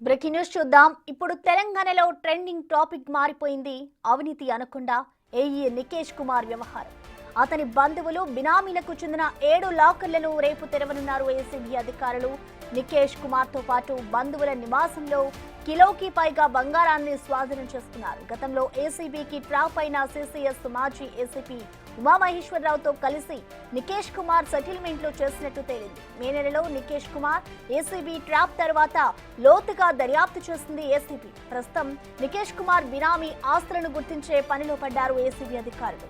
Breaking news చూద్దాం. ఇప్పుడు తెలంగాణలో ట్రెండింగ్ టాపిక్ మారిపోయింది. అవినీతి అనకుండా ఏఈ నికేష్ కుమార్ వ్యవహారం. అతని బంధువులు బినామీలకు చెందిన 7 లాకర్లను రేపు తెరవనున్నారు ఏసీబీ అధికారులు. నికేష్ కుమార్ తో పాటు బంధువుల నివాసంలో కిలోకి పైగా బంగారాన్ని స్వాధీనం చేసుకున్నారు. గతంలో ఏసీబీకి ట్రాప్ అయిన సిసిఎస్ మాజీ ఏసీపీ ఉమామహేశ్వరరావుతో కలిసి నికేష్ కుమార్ సెటిల్మెంట్లు చేసినట్టు తేలింది. మే నెలలో నికేష్ కుమార్ ఏసీబీ ట్రాప్ తర్వాత లోతుగా దర్యాప్తు చేసింది ఏసీబీ. ప్రస్తుతం నికేష్ కుమార్ బినామీ ఆస్తులను గుర్తించే పనిలో పడ్డారు ఏసీబీ అధికారులు.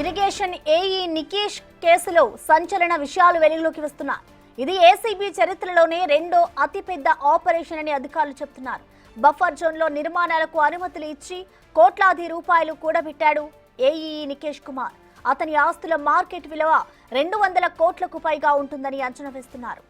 ఇరిగేషన్ ఏఈ నికేష్ కేసులో సంచలన విషయాలు వెలుగులోకి వస్తున్నాయి. ఇది ఏసీబీ చరిత్రలోనే రెండో అతిపెద్ద ఆపరేషన్ అని అధికారులు చెబుతున్నారు. బఫర్ జోన్లో నిర్మాణాలకు అనుమతులు ఇచ్చి కోట్లాది రూపాయలు కూడబెట్టాడు ఏఈ నికేష్ కుమార్. అతని ఆస్తుల మార్కెట్ విలువ 200 కోట్లకు పైగా ఉంటుందని అంచనా వేస్తున్నారు.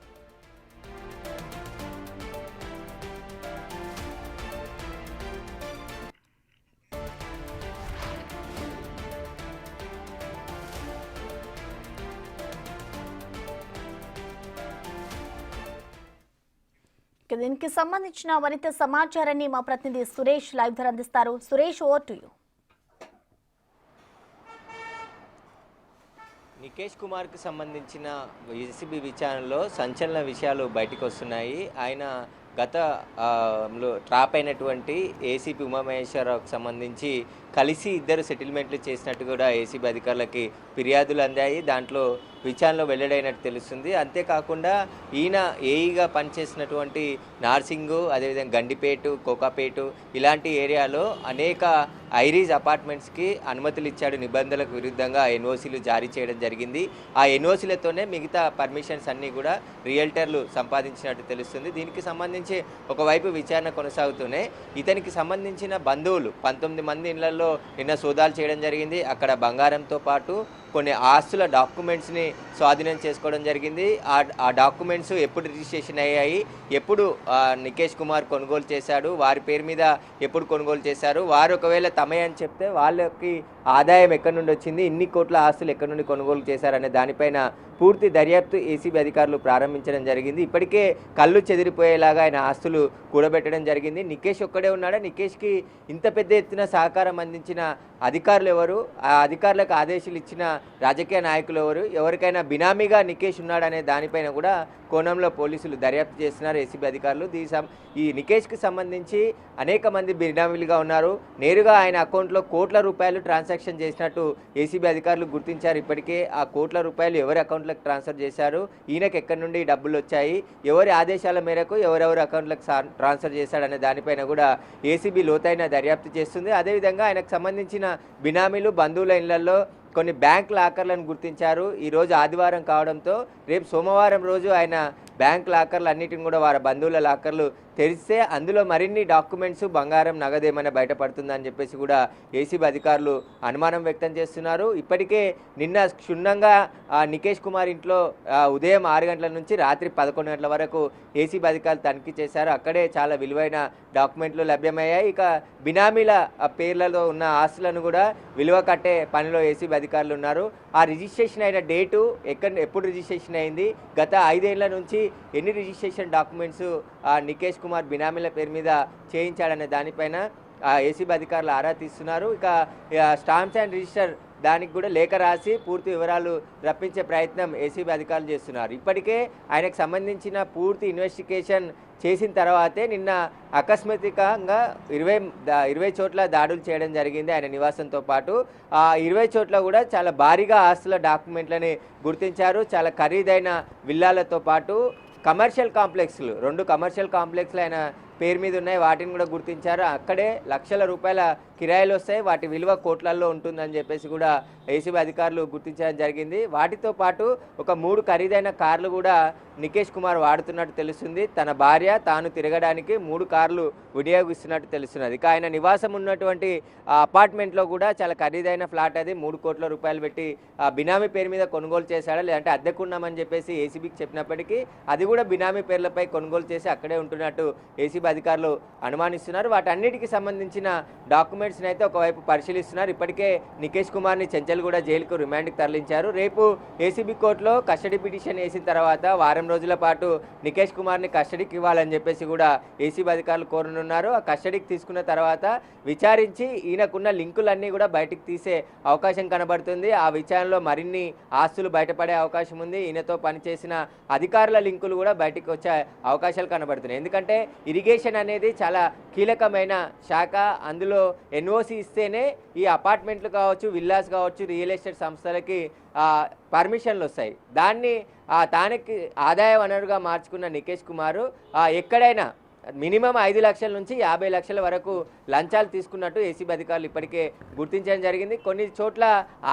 దీనికి సంబంధించిన మరింత సమాచారాన్ని మా ప్రతినిధి సురేష్ లైవ్ ధర అందిస్తారు. Suresh, over to you. Nikesh కుమార్కి సంబంధించిన ఏసీబీ విచారణలో సంచలన విషయాలు బయటకు వస్తున్నాయి. ఆయన గత ట్రాప్ అయినటువంటి ఏసీపీ ఉమామహేశ్వరరావుకు సంబంధించి కలిసి ఇద్దరు సెటిల్మెంట్లు చేసినట్టు కూడా ఏసీబీ అధికారులకి ఫిర్యాదులు అందాయి. దాంట్లో విచారణలో వెల్లడైనట్టు తెలుస్తుంది. అంతేకాకుండా ఈయన ఏఈగా పనిచేసినటువంటి నార్సింగు, అదేవిధంగా గండిపేటు, కోకాపేటు ఇలాంటి ఏరియాలో అనేక ఐరీజ్ అపార్ట్మెంట్స్కి అనుమతులు ఇచ్చాడు. నిబంధనలకు విరుద్ధంగా ఎన్ఓసీలు జారీ చేయడం జరిగింది. ఆ ఎన్ఓసీలతోనే మిగతా పర్మిషన్స్ అన్నీ కూడా రియల్టర్లు సంపాదించినట్టు తెలుస్తుంది. దీనికి సంబంధించి ఒకవైపు విచారణ కొనసాగుతూనే ఇతనికి సంబంధించిన బంధువులు 19 మంది ఇళ్లలో నిన్న సోదాలు చేయడం జరిగింది. అక్కడ బంగారంతో పాటు కొన్ని ఆస్తుల డాక్యుమెంట్స్ని స్వాధీనం చేసుకోవడం జరిగింది. ఆ డాక్యుమెంట్స్ ఎప్పుడు రిజిస్ట్రేషన్ అయ్యాయి, ఎప్పుడు నికేష్ కుమార్ కొనుగోలు చేశాడు, వారి పేరు మీద ఎప్పుడు కొనుగోలు చేశారు, వారు ఒకవేళ తమే అని చెప్తే వాళ్ళకి ఆదాయం ఎక్కడి నుండి వచ్చింది, ఇన్ని కోట్ల ఆస్తులు ఎక్కడి నుండి కొనుగోలు చేశారనే దానిపైన పూర్తి దర్యాప్తు ఏసీబీ అధికారులు ప్రారంభించడం జరిగింది. ఇప్పటికే కళ్ళు చెదిరిపోయేలాగా ఆయన ఆస్తులు కూడబెట్టడం జరిగింది. నికేష్ ఒక్కడే ఉన్నాడా? నికేష్కి ఇంత పెద్ద ఎత్తున సహకారం అందించిన అధికారులు ఎవరు? ఆ అధికారులకు ఆదేశాలు ఇచ్చిన రాజకీయ నాయకులు ఎవరు? ఎవరికైనా బినామీగా నికేష్ ఉన్నాడనే దానిపైన కూడా కోణంలో పోలీసులు దర్యాప్తు చేస్తున్నారు ఏసీబీ అధికారులు. ఈ నికేష్కి సంబంధించి అనేక మంది బినామీలుగా ఉన్నారు. నేరుగా ఆయన అకౌంట్లో కోట్ల రూపాయలు ట్రాన్సాక్షన్ చేసినట్టు ఏసీబీ అధికారులు గుర్తించారు. ఇప్పటికే ఆ కోట్ల రూపాయలు ఎవరి అకౌంట్లకు ట్రాన్స్ఫర్ చేశారు, ఈయనకు ఎక్కడి నుండి డబ్బులు వచ్చాయి, ఎవరి ఆదేశాల మేరకు ఎవరెవరి అకౌంట్లకు ట్రాన్స్ఫర్ చేశాడనే దానిపైన కూడా ఏసీబీ లోతైన దర్యాప్తు చేస్తుంది. అదేవిధంగా ఆయనకు సంబంధించిన బినామీలు, బంధువుల ఇళ్లలో కొన్ని బ్యాంక్ లాకర్లను గుర్తించారు. ఈరోజు ఆదివారం కావడంతో రేపు సోమవారం రోజు ఆయన బ్యాంక్ లాకర్లు అన్నిటిని కూడా వారి బంధువుల లాకర్లు తెరిస్తే అందులో మరిన్ని డాక్యుమెంట్స్, బంగారం, నగదు ఏమైనా బయటపడుతుందని చెప్పేసి కూడా ఏసీబీ అధికారులు అనుమానం వ్యక్తం చేస్తున్నారు. ఇప్పటికే నిన్న క్షుణ్ణంగా నికేష్ కుమార్ ఇంట్లో ఉదయం 6 గంటల నుంచి రాత్రి 11 గంటల వరకు ఏసీబీ అధికారులు తనిఖీ చేశారు. అక్కడే చాలా విలువైన డాక్యుమెంట్లు లభ్యమయ్యాయి. ఇక బినామీల పేర్లలో ఉన్న ఆస్తులను కూడా విలువ కట్టే పనిలో ఏసీబీ అధికారులు ఉన్నారు. ఆ రిజిస్ట్రేషన్ అయిన డేటు, ఎప్పుడు రిజిస్ట్రేషన్ అయింది, గత 5 ఏళ్ల నుంచి ఎన్ని రిజిస్ట్రేషన్ డాక్యుమెంట్స్ నికేష్ కుమార్ బినామీల పేరు మీద చేయించాడనే దానిపైన ఏసీబీ అధికారులు ఆరా తీస్తున్నారు. ఇక స్టాంప్స్ అండ్ రిజిస్టర్ దానికి కూడా లేఖ రాసి పూర్తి వివరాలు రప్పించే ప్రయత్నం ఏసీబీ అధికారులు చేస్తున్నారు. ఇప్పటికే ఆయనకు సంబంధించిన పూర్తి ఇన్వెస్టిగేషన్ చేసిన తర్వాతే నిన్న అకస్మాత్తుగా 20 చోట్ల దాడులు చేయడం జరిగింది ఆయన నివాసంతో పాటు. 20 చోట్ల కూడా చాలా భారీగా ఆస్తుల డాక్యుమెంట్లని గుర్తించారు. చాలా ఖరీదైన విల్లాలతో పాటు కమర్షియల్ కాంప్లెక్స్లు, 2 కమర్షియల్ కాంప్లెక్స్లు ఆయన పేరు మీద ఉన్నాయి, వాటిని కూడా గుర్తించారు. అక్కడే లక్షల రూపాయల కిరాయిలు వస్తాయి, వాటి విలువ కోట్లల్లో ఉంటుందని చెప్పేసి కూడా ఏసీబీ అధికారులు గుర్తించడం జరిగింది. వాటితో పాటు ఒక 3 ఖరీదైన కార్లు కూడా నికేష్ కుమార్ వాడుతున్నట్టు తెలుస్తుంది. తన భార్య తాను తిరగడానికి 3 కార్లు వినియోగిస్తున్నట్టు తెలుస్తున్నది. ఇక ఆయన నివాసం ఉన్నటువంటి అపార్ట్మెంట్లో కూడా చాలా ఖరీదైన ఫ్లాట్ అది 3 కోట్ల రూపాయలు పెట్టి బినామీ పేరు మీద కొనుగోలు చేశాడా లేదంటే అద్దెకున్నామని చెప్పేసి ఏసీబీకి చెప్పినప్పటికీ అది కూడా బినామీ పేర్లపై కొనుగోలు చేసి అక్కడే ఉంటున్నట్టు ఏసీబీ అధికారులు అనుమానిస్తున్నారు. వాటన్నిటికి సంబంధించిన డాక్యుమెంట్స్ని అయితే ఒకవైపు పరిశీలిస్తున్నారు. ఇప్పటికే నికేష్ కుమార్ని చెంచల్గూడ జైలుకు రిమాండ్కి తరలించారు. రేపు ఏసీబీ కోర్టులో కస్టడీ పిటిషన్ వేసిన తర్వాత వారం రోజుల పాటు నికేష్ కుమార్ని కస్టడీకి ఇవ్వాలని చెప్పేసి కూడా ఏసీబీ అధికారులు కోరనున్నారు. ఆ కస్టడీకి తీసుకున్న తర్వాత విచారించి ఈయనకున్న లింకులన్నీ కూడా బయటికి తీసే అవకాశం కనబడుతుంది. ఆ విచారణలో మరిన్ని ఆస్తులు బయటపడే అవకాశం ఉంది. ఈయనతో పనిచేసిన అధికారుల లింకులు కూడా బయటికి వచ్చే అవకాశాలు కనబడుతున్నాయి. ఎందుకంటే ఇరిగేషన్ అనేది చాలా కీలకమైన శాఖ. అందులో ఎన్ఓసి ఇస్తేనే ఈ అపార్ట్మెంట్లు కావచ్చు, విల్లాస్ కావచ్చు, రియల్ ఎస్టేట్ సంస్థలకి పర్మిషన్లు వస్తాయి. దాన్ని తానికి ఆదాయ వనరుగా మార్చుకున్న నికేష్ కుమారు ఎక్కడైనా మినిమం 5 లక్షల నుంచి 50 లక్షల వరకు లంచాలు తీసుకున్నట్టు ఏసీబీ అధికారులు ఇప్పటికే గుర్తించడం జరిగింది. కొన్ని చోట్ల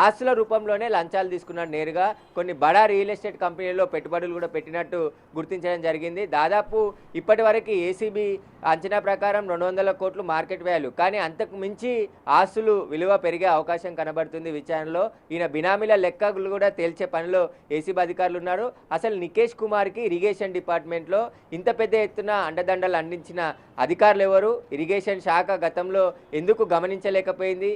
ఆస్తుల రూపంలోనే లంచాలు తీసుకున్నాడు నేరుగా. కొన్ని బడా రియల్ ఎస్టేట్ కంపెనీల్లో పెట్టుబడులు కూడా పెట్టినట్టు గుర్తించడం జరిగింది. దాదాపు ఇప్పటి వరకు ఏసీబీ అంచనా ప్రకారం 200 కోట్లు మార్కెట్ వాల్యూ, కానీ అంతకు మించి ఆస్తులు విలువ పెరిగే అవకాశం కనబడుతుంది విచారణలో. ఈయన బినామీల లెక్కలు కూడా తేల్చే పనిలో ఏసీబీ అధికారులు ఉన్నారు. అసలు నికేష్ కుమార్కి ఇరిగేషన్ డిపార్ట్మెంట్లో ఇంత పెద్ద ఎత్తున అండదండలు అందించిన అధికారులు ఎవరు? ఇరిగేషన్ శాఖ గతంలో ఎందుకు గమనించలేకపోయింది?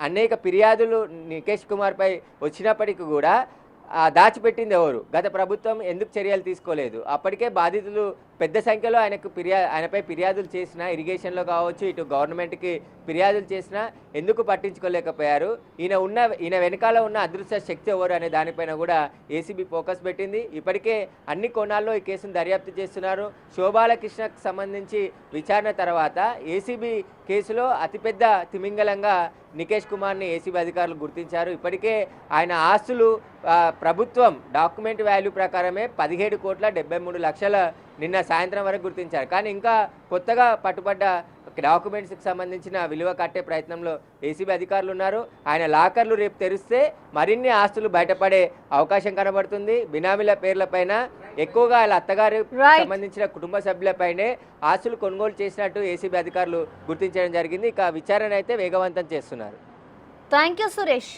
అనేక ఫిర్యాదులు నికేష్ కుమార్పై వచ్చినప్పటికీ కూడా దాచిపెట్టింది ఎవరు? గత ప్రభుత్వం ఎందుకు చర్యలు తీసుకోలేదు? అప్పటికే బాధితులు పెద్ద సంఖ్యలో ఆయనపై ఫిర్యాదులు చేసినా, ఇరిగేషన్లో కావచ్చు, ఇటు గవర్నమెంట్కి ఫిర్యాదులు చేసినా ఎందుకు పట్టించుకోలేకపోయారు? ఈయన వెనకాల ఉన్న అదృశ్య శక్తి ఎవరు అనే దానిపైన కూడా ఏసీబీ ఫోకస్ పెట్టింది. ఇప్పటికే అన్ని కోణాల్లో ఈ కేసును దర్యాప్తు చేస్తున్నారు. శోభాలకృష్ణకు సంబంధించి విచారణ తర్వాత ఏసీబీ కేసులో అతిపెద్ద తిమింగలంగా నికేష్ కుమార్ని ఏసీబీ అధికారులు గుర్తించారు. ఇప్పటికే ఆయన ఆస్తులు ప్రభుత్వం డాక్యుమెంట్ వాల్యూ ప్రకారమే 17,73,00,000 నిన్న సాయంత్రం వరకు గుర్తించారు. కానీ ఇంకా కొత్తగా పట్టుబడ్డ డాక్యుమెంట్స్కి సంబంధించిన విలువ కట్టే ప్రయత్నంలో ఏసీబీ అధికారులు ఉన్నారు. ఆయన లాకర్లు రేపు తెరిస్తే మరిన్ని ఆస్తులు బయటపడే అవకాశం కనబడుతుంది. బినామీల పేర్లపైన ఎక్కువగా వాళ్ళ అత్తగారు సంబంధించిన కుటుంబ సభ్యులపైనే ఆస్తులు కొనుగోలు చేసినట్టు ఏసీబీ అధికారులు గుర్తించడం జరిగింది. ఇక విచారణ అయితే వేగవంతం చేస్తున్నారు. Thank you Suresh.